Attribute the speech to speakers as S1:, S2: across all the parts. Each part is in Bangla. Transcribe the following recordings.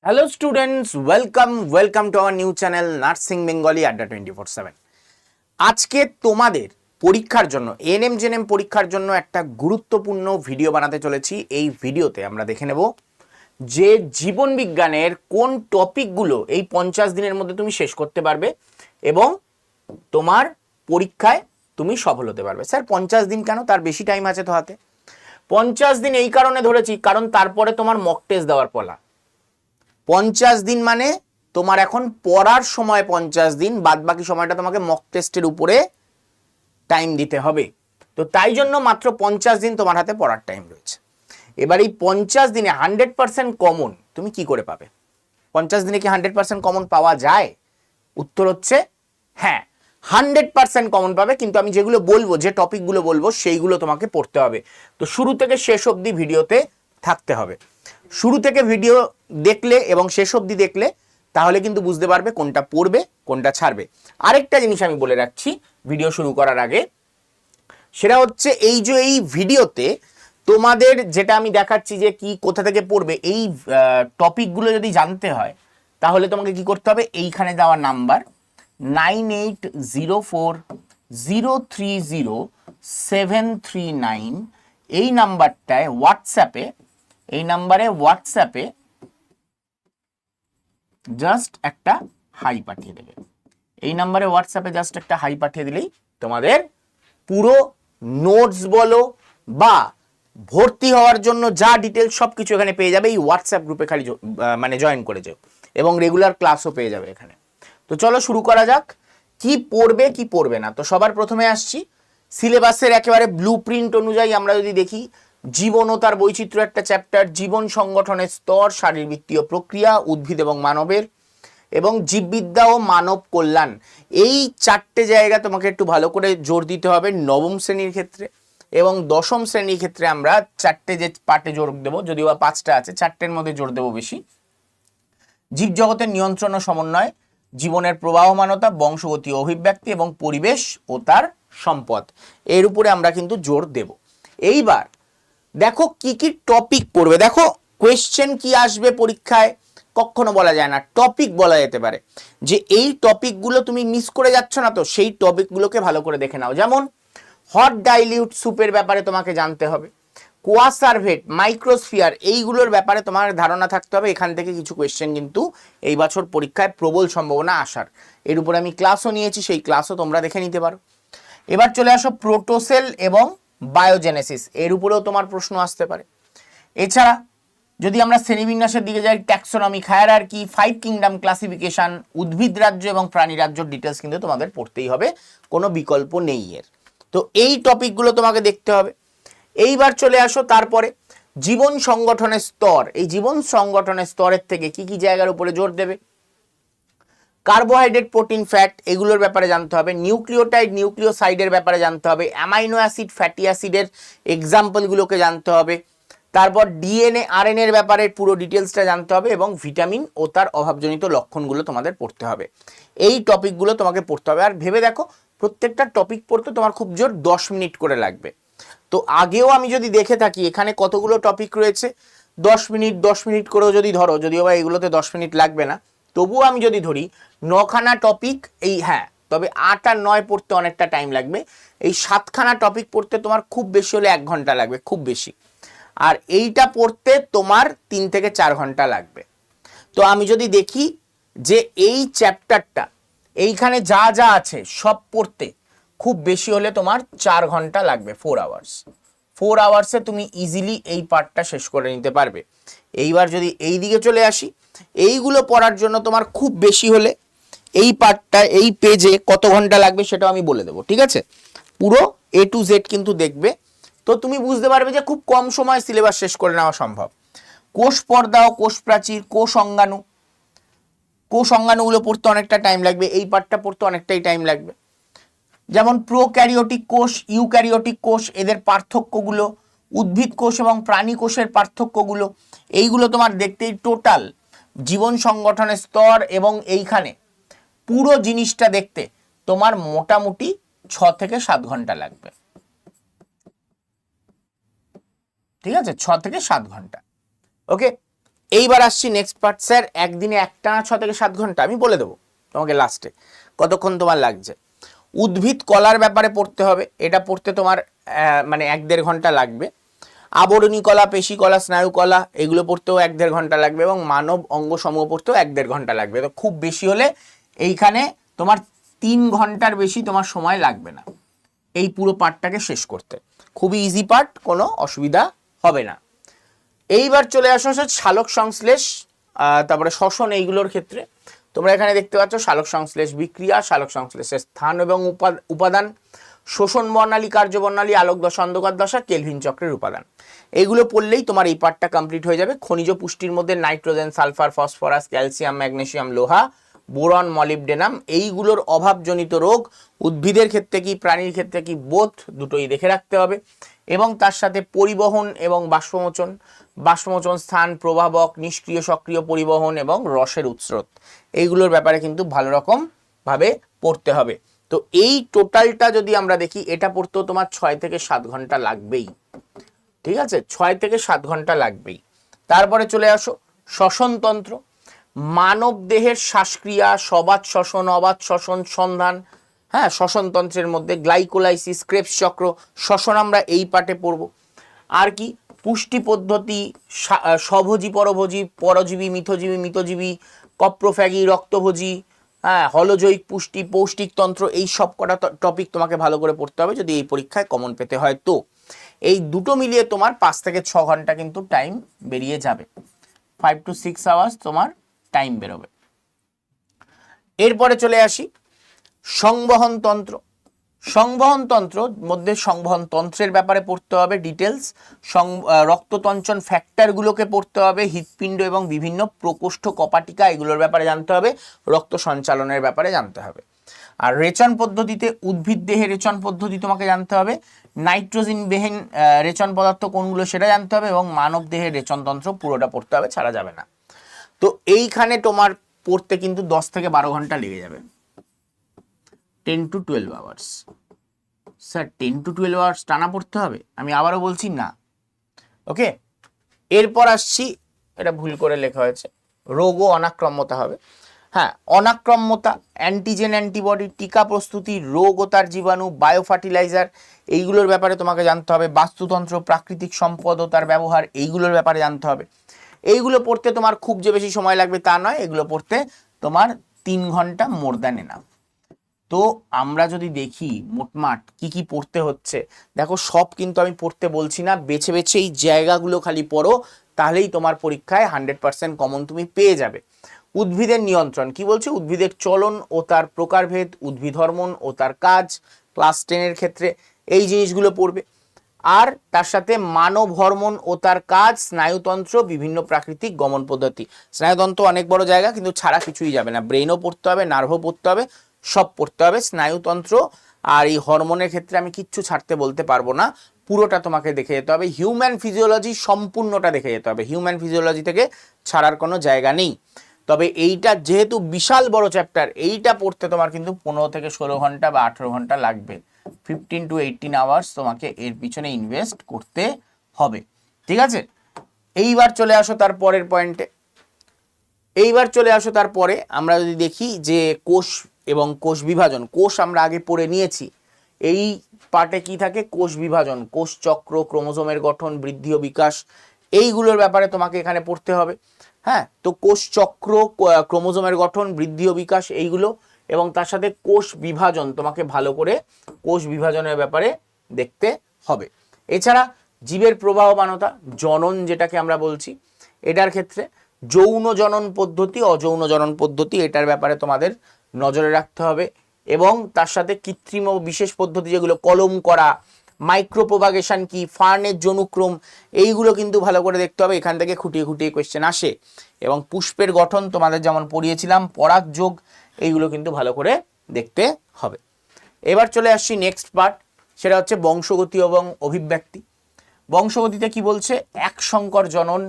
S1: Hello students, welcome to our new channel nursing Bengali আড্ডা 24/7। আজকে তোমাদের পরীক্ষার জন্য এনএম পরীক্ষার জন্য একটা গুরুত্বপূর্ণ ভিডিও বানাতে চলেছি। এই ভিডিওতে আমরা দেখে নেব যে জীবন বিজ্ঞানের কোন টপিকগুলো এই 50 দিনের মধ্যে তুমি শেষ করতে পারবে এবং তোমার পরীক্ষায় তুমি সফল হতে পারবে। স্যার 50 দিন কেন? তার বেশি টাইম আছে তো হাতে। 50 দিন এই কারণে ধরেছি কারণ তারপরে তোমার মক টেস্ট দেওয়ার পালা। 50 দিন মানে তোমার এখন পড়ার সময় 50 দিন, বাদ বাকি সময়টা তোমাকে মক টেস্টের উপরে টাইম দিতে হবে। তো তাই জন্য মাত্র 50 দিন তোমার হাতে পড়ার টাইম রয়েছে। এবার এই 50 দিনে 100% কমন তুমি কি করে পাবে? 50 দিনে কি 100% কমন পাওয়া যায়? উত্তর হচ্ছে হ্যাঁ, 100% কমন পাবে, কিন্তু আমি যেগুলো বলবো, যে টপিকগুলো বলবো সেইগুলো তোমাকে পড়তে হবে। তো শুরু থেকে শেষ অবধি ভিডিওতে থাকতে হবে। শুরু থেকে ভিডিও দেখলে এবং শেষ অবধি দেখলে তাহলে কিন্তু বুঝতে পারবে কোনটা পড়বে কোনটা ছাড়বে। আরেকটা জিনিস আমি বলে রাখছি ভিডিও শুরু করার আগে, সেটা হচ্ছে এই ভিডিওতে তোমাদের যেটা আমি দেখাচ্ছি যে কি কোথা থেকে পড়বে, এই টপিকগুলো যদি জানতে হয় তাহলে তোমাকে কি করতে হবে, এইখানে দেওয়া নাম্বার 9804030739 এই নাম্বারটায় হোয়াটসঅ্যাপে জাস্ট একটা হাই পাঠিয়ে দেবে। এই নাম্বারে হোয়াটসঅ্যাপে জাস্ট একটা হাই পাঠিয়ে দিলেই তোমাদের পুরো নোটস বলো বা ভর্তি হওয়ার জন্য যা ডিটেলস সবকিছু এখানে পেয়ে যাবে। এই হোয়াটসঅ্যাপ গ্রুপে খালি মানে জয়েন করে যাও এবং রেগুলার ক্লাসও পেয়ে যাবে এখানে। তো চলো শুরু করা যাক, কি পড়বে কি পড়বে না। তো সবার প্রথমে আসছি সিলেবাসের একেবারে ব্লু প্রিন্ট অনুযায়ী। আমরা যদি দেখি, জীবন ও তার বৈচিত্র্য একটা চ্যাপ্টার, জীবন সংগঠনের স্তর, শারীরবৃত্তীয় প্রক্রিয়া, উদ্ভিদ এবং মানবের, এবং জীববিদ্যা ও মানব কল্যাণ। এই চারটে জায়গা তোমাকে একটু ভালো করে জোর দিতে হবে নবম শ্রেণীর ক্ষেত্রে, এবং দশম শ্রেণীর ক্ষেত্রে আমরা চারটে যে পার্টে জোর দেবো, যদিও বা 5টা আছে, চারটের মধ্যে জোর দেবো বেশি। জীবজগতের নিয়ন্ত্রণ ও সমন্বয়, জীবনের প্রবাহমানতা, বংশগতি অভিব্যক্তি এবং পরিবেশ ও তার সম্পদ, এর উপরে আমরা কিন্তু জোর দেব। এইবার দেখো কি কি টপিক পড়বে। দেখো কোয়েশ্চেন কি আসবে পরীক্ষায় কখনো বলা যায় না, টপিক বলা যেতে পারে যে এই টপিকগুলো তুমি মিস করে যাচ্ছ না, তো সেই টপিকগুলোকে ভালো করে দেখে নাও। যেমন হট ডাইলিউট সুপের ব্যাপারে তোমাকে জানতে হবে, কোয়াসারভেট, মাইক্রোস্ফিয়ার, এইগুলোর ব্যাপারে তোমার ধারণা থাকতে হবে। এখান থেকে কিছু কোয়েশ্চেন কিন্তু এই বছর পরীক্ষায় প্রবল সম্ভাবনা আসার। এর উপরে আমি ক্লাসও নিয়েছি, সেই ক্লাসও তোমরা দেখে নিতে পারো। এবার চলে আসো প্রোটোসেল এবং বায়োজেনেসিস, এর উপরেও তোমার প্রশ্ন আসতে পারে। এছাড়া যদি আমরা শ্রেণীবিন্যাসের দিকে যাই, ট্যাক্সোনমিক, হায়ারার্কি, 5 কিংডম ক্লাসিফিকেশন, উদ্ভিদ রাজ্য এবং প্রাণী রাজ্যর ডিটেলস কিন্তু তোমাদের পড়তেই হবে, কোনো বিকল্প নেই এর। তো এই টপিকগুলো তোমাকে দেখতে হবে। এইবার চলে আসো তারপরে জীবন সংগঠনের স্তর। এই জীবন সংগঠনের স্তরের থেকে কি কি জায়গার উপরে জোর দেবে? কার্বোহাইড্রেট, প্রোটিন, ফ্যাট, এগুলোর ব্যাপারে জানতে হবে। নিউক্লিওটাইড, নিউক্লিওসাইডের ব্যাপারে জানতে হবে। অ্যামাইনো অ্যাসিড, ফ্যাটি অ্যাসিডের এক্সাম্পলগুলোকে জানতে হবে। তারপর ডিএনএ, আরএনএ এর ব্যাপারে পুরো ডিটেলসটা জানতে হবে, এবং ভিটামিন ও তার অভাবজনিত লক্ষণগুলো তোমাদের পড়তে হবে। এই টপিকগুলো তোমাকে পড়তে হবে। আর ভেবে দেখো, প্রত্যেকটা টপিক পড়তে তোমার খুব জোর 10 মিনিট করে লাগবে। তো আগেও আমি যদি দেখে থাকি এখানে কতগুলো টপিক রয়েছে, 10 মিনিট করেও যদি ধরো, যদিও বা এগুলোতে 10 মিনিট লাগবে না, তবুও আমি যদি ধরি 9খানা টপিক, এই হ্যাঁ, তবে 8 আর 9 পড়তে অনেকটা টাইম লাগবে। এই 7খানা টপিক পড়তে তোমার খুব বেশি হলে 1 ঘন্টা লাগবে, খুব বেশি। আর এইটা পড়তে তোমার 3 থেকে 4 ঘন্টা লাগবে। তো আমি যদি দেখি যে এই চ্যাপ্টারটা এইখানে যা যা আছে সব পড়তে খুব বেশি হলে তোমার 4 ঘন্টা লাগবে, 4 আওয়ার্স। 4 আওয়ার্সে তুমি ইজিলি এই পার্টটা শেষ করে নিতে পারবে। এইবার যদি এই দিকে চলে আসি, এইগুলো পড়ার জন্য তোমার খুব বেশি হলে এই পার্টটা, এই পেজে কত ঘন্টা লাগবে সেটাও আমি বলে দেবো, ঠিক আছে? পুরো A to Z কিন্তু দেখবে, তো তুমি বুঝতে পারবে যে খুব কম সময় সিলেবাস শেষ করে নেওয়া সম্ভব। কোষ পর্দা ও কোষ প্রাচীর, কোষ অঙ্গাণুগুলো পড়তে অনেকটা টাইম লাগবে, এই পার্টটা পড়তে অনেকটাই টাইম লাগবে। যেমন প্রোক্যারিওটিক কোষ, ইউক্যারিওটিক কোষ, এদের পার্থক্যগুলো, উদ্ভিদ কোষ এবং প্রাণী কোষের পার্থক্যগুলো, এইগুলো তোমার দেখতেই টোটাল জীবন সংগঠনের স্তর এবং এইখানে পুরো জিনিসটা দেখতে তোমার মোটামুটি 6 থেকে 7 ঘন্টা লাগবে, ঠিক আছে? 6 থেকে 7 ঘন্টা। ওকে, এইবার আসছি নেক্সট পার্ট। স্যার একদিনে একটানা 6 থেকে 7 ঘন্টা, আমি বলে দেবো তোমাকে লাস্টে কতক্ষণ তোমার লাগছে। উদ্ভিদ কলার ব্যাপারে পড়তে হবে, এটা পড়তে তোমার মানে 1-1.5 ঘন্টা লাগবে। আবরণী কলা, পেশি কলা, স্নায়ু কলা এগুলো পড়তেও 1-1.5 ঘন্টা লাগবে, এবং মানব অঙ্গ সমূহ পড়তেও 1-1.5 ঘন্টা লাগবে। তো খুব বেশি হলে এইখানে তোমার 3 ঘন্টার বেশি তোমার সময় লাগবে না এই পুরো পার্টটাকে শেষ করতে। খুবই ইজি পার্ট, কোনো অসুবিধা হবে না। এইবার চলে আসো সালোক সংশ্লেষ, তারপরে শ্বসন, এইগুলোর ক্ষেত্রে তোমরা এখানে দেখতে পাচ্ছ সালোক সংশ্লেষ বিক্রিয়া, সালোক সংশ্লেষের স্থান এবং উপাদান, শোষণ বর্ণালী, কার্যবর্ণালী, আলোক দশা, অন্ধকার দশা, কেলভিন চক্রের উপাদান, এইগুলো পড়লেই তোমার এই পার্টটা কমপ্লিট হয়ে যাবে। খনিজ পুষ্টির মধ্যে nitrogen, sulphur, phosphorus, calcium, magnesium, লোহা, বোরন, মলিবডেনাম, এইগুলোর অভাবজনিত রোগ, উদ্ভিদের ক্ষেত্রে কি প্রাণীর ক্ষেত্রে কি বোথ দুটোই দেখে রাখতে হবে। এবং তার সাথে পরিবহন এবং বাষ্পমোচন, বাষ্পমোচন স্থান, প্রভাবক, নিষ্ক্রিয় সক্রিয় পরিবহন এবং রসের উৎস্রোত, এইগুলোর ব্যাপারে কিন্তু ভালো রকম ভাবে পড়তে হবে। তো এই টোটালটা যদি আমরা দেখি, এটা পড়তেও তোমার 6 থেকে 7 ঘন্টা লাগবেই, ঠিক আছে, 6 থেকে 7 ঘন্টা লাগবেই। তারপরে চলে আসো শ্বসনতন্ত্র, মানব দেহের শ্বাসক্রিয়া, সবাত শ্বসন, অবাত শ্বসন, সন্ধান, হ্যাঁ, শ্বসনতন্ত্রের মধ্যে গ্লাইকোলাইসিস, ক্রেবস চক্র, শ্বসন আমরা এই পার্টে পড়ব। আর কি পুষ্টি পদ্ধতি, স্বভোজী, পরভোজী, পরজীবী, মিথজীবী, মিতজীবী, কপ্রোফ্যাগি, রক্তভোজী, হ্যাঁ, হলজৈক পুষ্টি, পৌষ্টিকতন্ত্র, এই সব কটা টপিক তোমাকে ভালো করে পড়তে হবে যদি এই পরীক্ষায় কমন পেতে হয়। তো এই দুটো মিলিয়ে তোমার 5 থেকে 6 ঘন্টা কিন্তু টাইম বেরিয়ে যাবে, 5 to 6 আওয়ার্স তোমার টাইম বেরোবে। এরপরে চলে আসি সংবহন তন্ত্র। সংবহন তন্ত্র মধ্যে সংবহন তন্ত্রের ব্যাপারে পড়তে হবে ডিটেলস, রক্ততঞ্চন ফ্যাক্টরগুলোকে পড়তে হবে, হৃৎপিণ্ড এবং বিভিন্ন প্রকোষ্ঠ, কপাটিকা এগুলোর ব্যাপারে জানতে হবে, রক্ত সঞ্চালনের ব্যাপারে জানতে হবে। আর রেচন পদ্ধতিতে উদ্ভিদ দেহে রেচন পদ্ধতি তোমাকে জানতে হবে, নাইট্রোজেন বিহীন রেচন পদার্থ কোনগুলো সেটা জানতে হবে, এবং মানব দেহের রেচন তন্ত্র পুরোটা পড়তে হবে, ছাড়া যাবে না। তো এইখানে তোমার পড়তে কিন্তু 10 থেকে 12 ঘন্টা লেগে যাবে, 10 to 12 hours. Sir 10 to 12 hours টানা পড়তে হবে? আমি আবারও বলছি না, ওকে। এরপর আসছি, এটা ভুল করে লেখা হয়েছে, রোগ ও অনাক্রম্যতা হবে। হ্যাঁ, অনাক্রম্যতা, অ্যান্টিজেন অ্যান্টিবডি, টিকা প্রস্তুতি, রোগ ও তার জীবাণু, বায়ো ফার্টিলাইজার, এইগুলোর ব্যাপারে তোমাকে জানতে হবে, বাস্তুতন্ত্র, প্রাকৃতিক সম্পদ ও তার ব্যবহার, এইগুলোর ব্যাপারে জানতে হবে। এইগুলো পড়তে তোমার খুব যে বেশি সময় লাগবে তা নয়, এগুলো পড়তে তোমার 3 ঘন্টা মোর দ্যান এনাফ। তো আমরা যদি দেখি মোটমাট কি কি পড়তে হচ্ছে, দেখো সব কিন্তু আমি পড়তে বলছি না, বেছে বেছে এই জায়গাগুলো খালি পড়ো, তাহলেই তোমার পরীক্ষায় 100% কমন তুমি পেয়ে যাবে। উদ্ভিদের নিয়ন্ত্রণ কি বলছে, উদ্ভিদের চলন ও তার প্রকারভেদ, উদ্ভিদ হরমোন ও তার কাজ, ক্লাস 10-এর ক্ষেত্রে এই জিনিসগুলো পড়বে। আর তার সাথে মানব হরমোন ও তার কাজ, স্নায়ুতন্ত্র, বিভিন্ন প্রাকৃতিক গমন পদ্ধতি। স্নায়ুতন্ত্র অনেক বড় জায়গা, কিন্তু ছাড়া কিছুই যাবে না, ব্রেনও পড়তে হবে, নার্ভও পড়তে হবে, সব পড়তে হবে। স্নায়ুতন্ত্র আর এই হরমোনের ক্ষেত্রে আমি কিচ্ছু ছাড়তে বলতে পারবো না, পুরোটা তোমাকে দেখে যেতে হবে। হিউম্যান ফিজিওলজি সম্পূর্ণটা দেখে যেতে হবে, হিউম্যান ফিজিওলজি থেকে ছাড়ার কোনো জায়গা নেই। তবে এইটা যেহেতু বিশাল বড় চ্যাপ্টার, এইটা পড়তে তোমার কিন্তু 15 থেকে 16 ঘন্টা বা 18 ঘন্টা লাগবে, 15 to 18 আওয়ার্স তোমাকে এর পিছনে ইনভেস্ট করতে হবে, ঠিক আছে। এইবার চলে আসো তার পরের পয়েন্টে। এইবার চলে আসো তারপরে আমরা যদি দেখি যে কোষ এবং কোষ বিভাজন, কোষ আমরা আগে পড়ে নিয়েছি, এই পার্টে কি থাকে, কোষ বিভাজন, কোষ চক্র, ক্রোমোজোমের গঠন, বৃদ্ধি ও বিকাশ, এইগুলোর ব্যাপারে তোমাকে এখানে পড়তে হবে। হ্যাঁ, তো কোষ চক্র, ক্রোমোজোমের গঠন, বৃদ্ধি ও বিকাশ এইগুলো, এবং তার সাথে কোষ বিভাজন, তোমাকে ভালো করে কোষ বিভাজনের ব্যাপারে দেখতে হবে। এছাড়া জীবের প্রবাহমানতা, জনন যেটাকে আমরা বলছি, এটার ক্ষেত্রে যৌন জনন পদ্ধতি, অযৌন জনন পদ্ধতি, এটার ব্যাপারে তোমাদের নজরে রাখতে হবে। এবং তার সাথে কৃত্রিম ও বিশেষ পদ্ধতি যেগুলো, কলম করা, মাইক্রোপ্রোপাগেশন কি, ফার্নের জনুক্রম, এইগুলো কিন্তু ভালো করে দেখতে হবে, এখান থেকে খুঁটিয়ে খুঁটিয়ে কোয়েশ্চেন আসে। এবং পুষ্পের গঠন তোমাদের যেমন পড়িয়েছিলাম, পরাগযোগ, এইগুলো কিন্তু ভালো করে দেখতে হবে। এবার চলে আসছি নেক্সট পার্ট, সেটা হচ্ছে বংশগতি এবং অভিব্যক্তি। বংশগতিতে কি বলছে, এক সংকর জনন,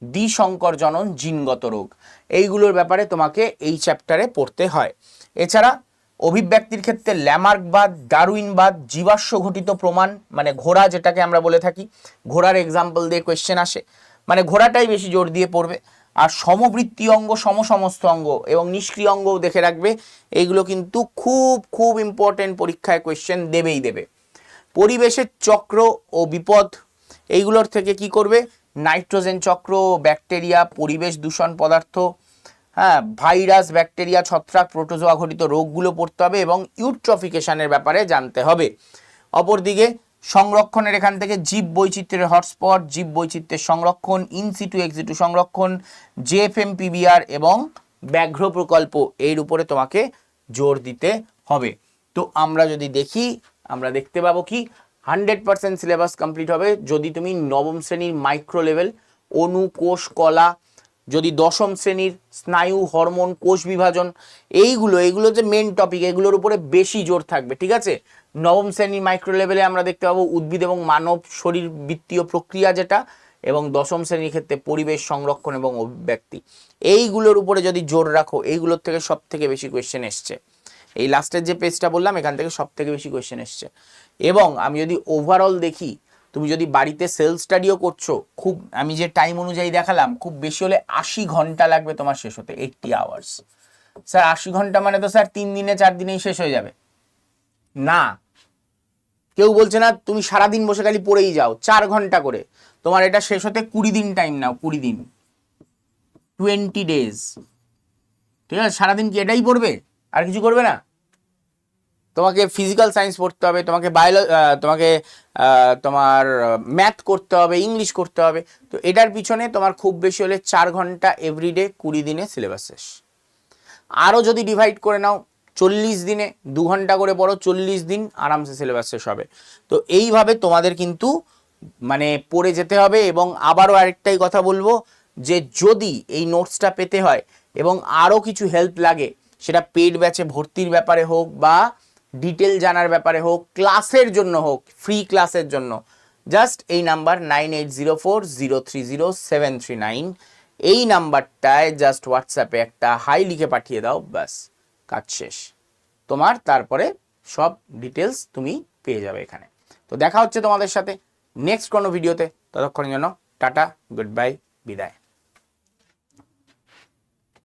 S1: দ্বিসংকর জনন, জিনগত রোগ, এইগুলোর ব্যাপারে তোমাকে এই চ্যাপ্টারে পড়তে হয়। এছাড়া অভিব্যক্তির ক্ষেত্রে ল্যামার্কবাদ, ডারউইনবাদ, জীবাশ্ম ঘটিত প্রমাণ, মানে ঘোড়া যেটাকে আমরা বলে থাকি, ঘোড়ার এক্সাম্পল দিয়ে কোয়েশ্চেন আসে, মানে ঘোড়াটাই বেশি জোর দিয়ে পড়বে। আর সমবৃত্তি অঙ্গ, সমসমস্ত অঙ্গ এবং নিষ্ক্রিয় অঙ্গও দেখে রাখবে। এইগুলো কিন্তু খুব খুব ইম্পর্টেন্ট, পরীক্ষায় কোয়েশ্চেন দেবেই দেবে। পরিবেশের চক্র ও বিপদ, এইগুলোর থেকে কি করবে, নাইট্রোজেন চক্র, ব্যাকটেরিয়া, পরিবেশ দূষণ পদার্থ, হ্যাঁ, ভাইরাস, ব্যাকটেরিয়া, ছত্রাক, প্রোটোজোয়া ঘটিত রোগগুলো পড়তে হবে এবং ইউট্রফিকেশনের ব্যাপারে জানতে হবে। অপরদিকে সংরক্ষণের এখান থেকে জীব বৈচিত্র্যের হটস্পট, জীব বৈচিত্র্যের সংরক্ষণ, ইনসিটু এক্সিটু সংরক্ষণ, জেএফএমপিবিআর এবং ব্যাঘ্র প্রকল্প, এর উপরে তোমাকে জোর দিতে হবে। তো আমরা যদি দেখি, আমরা দেখতে পাবো কি 100% সিলেবাস কমপ্লিট হবে যদি তুমি নবম শ্রেণীর মাইক্রো লেভেল, অণু, কোষ, কলা, যদি দশম শ্রেণীর স্নায়ু, হরমোন, কোষ বিভাজন, এইগুলো যে মেন টপিক, এগুলোর উপরে বেশি জোর থাকবে, ঠিক আছে। নবম শ্রেণীর মাইক্রো লেভেলে আমরা দেখতে পাবো উদ্ভিদ এবং মানব শরীর বৃত্তীয় প্রক্রিয়া যেটা, এবং দশম শ্রেণীর ক্ষেত্রে পরিবেশ সংরক্ষণ এবং অভিব্যক্তি, এইগুলোর উপরে যদি জোর রাখো, এইগুলোর থেকে সব থেকে বেশি কোয়েশ্চেন এসছে। এই লাস্টের যে পেজটা বললাম, এখান থেকে সব থেকে বেশি কোয়েশ্চেন এসছে। এবং আমি যদি ওভারঅল দেখি, তুমি যদি বাড়িতে সেলফ স্টাডিও করছো, খুব আমি যে টাইম অনুযায়ী দেখালাম, খুব বেশি হলে 80 ঘন্টা লাগবে তোমার শেষ হতে, 80 আওয়ার্স। স্যার 80 ঘন্টা মানে তো স্যার 3 দিনে 4 দিনেই শেষ হয়ে যাবে না। কেউ বলছে না তুমি সারাদিন বসে খালি পড়েই যাও, 4 ঘন্টা করে, তোমার এটা শেষ হতে 20 দিন টাইম নাও, 20 দিন, 20 ডেজ, ঠিক আছে। সারাদিন কি এটাই পড়বে, আর কিছু করবে না? তোমাকে ফিজিক্যাল সায়েন্স পড়তে হবে, তোমাকে তোমার ম্যাথ করতে হবে, ইংলিশ করতে হবে। তো এটার পিছনে তোমার খুব বেশি হলে 4 ঘন্টা এভরিডে, 20 দিনে সিলেবাস শেষ। আরও যদি ডিভাইড করে নাও, 40 দিনে 2 ঘন্টা করে পড়ো, 40 দিন আরামসে সিলেবাস শেষ হবে। তো এইভাবে তোমাদের কিন্তু মানে পড়ে যেতে হবে। এবং আবারও আরেকটাই কথা বলবো, যে যদি এই নোটসটা পেতে হয় এবং আরও কিছু হেল্প লাগে, সেটা পেড ব্যাচে ভর্তির ব্যাপারে হোক বা ডিটেল জানার ব্যাপারে হোক, ক্লাসের জন্য হোক, ফ্রি ক্লাসের জন্য, জাস্ট এই নাম্বার 9804030739, এই নাম্বারটায় জাস্ট হোয়াটসঅ্যাপে একটা হাই লিখে পাঠিয়ে দাও, ব্যাস কাজ শেষ তোমার। তারপরে সব ডিটেলস তুমি পেয়ে যাবে এখানে। তো দেখা হচ্ছে তোমাদের সাথে নেক্সট কোনো ভিডিওতে, ততক্ষণের জন্য টাটা, গুড বাই, বিদায়।